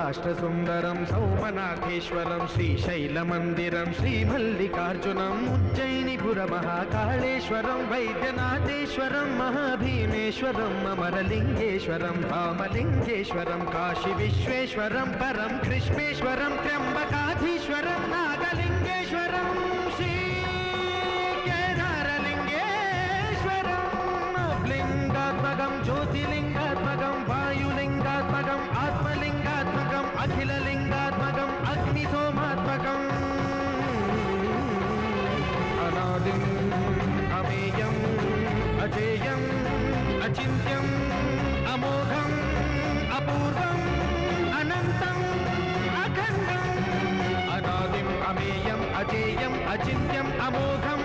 राष्ट्रसुन्दरं सौमनाथेश्वरं श्रीशैलमन्दिरं श्रीमल्लिकार्जुनम् उज्जयिनीपुरमहाकाळेश्वरं वैद्यनाथेश्वरं महाभीमेश्वरम् अमरलिङ्गेश्वरं धामलिङ्गेश्वरं काशीविश्वेश्वरं परं कृष्णेश्वरं त्र्यम्बकाधीश्वरं नागलिङ्गेश्वरं लिंगात्मकं ज्योतिलिंगात्मकं वायुलिंगात्मकं आत्मलिंगात्मकं अखिललिंगात्मकं अग्निसोमात्मकं अनादिं अमेयं अजेयं अचिन्त्यं अमोघं अपूर्वं अनन्तं अखण्डं अनादिं अमेयं अजेयं अचिन्त्यं अमोघं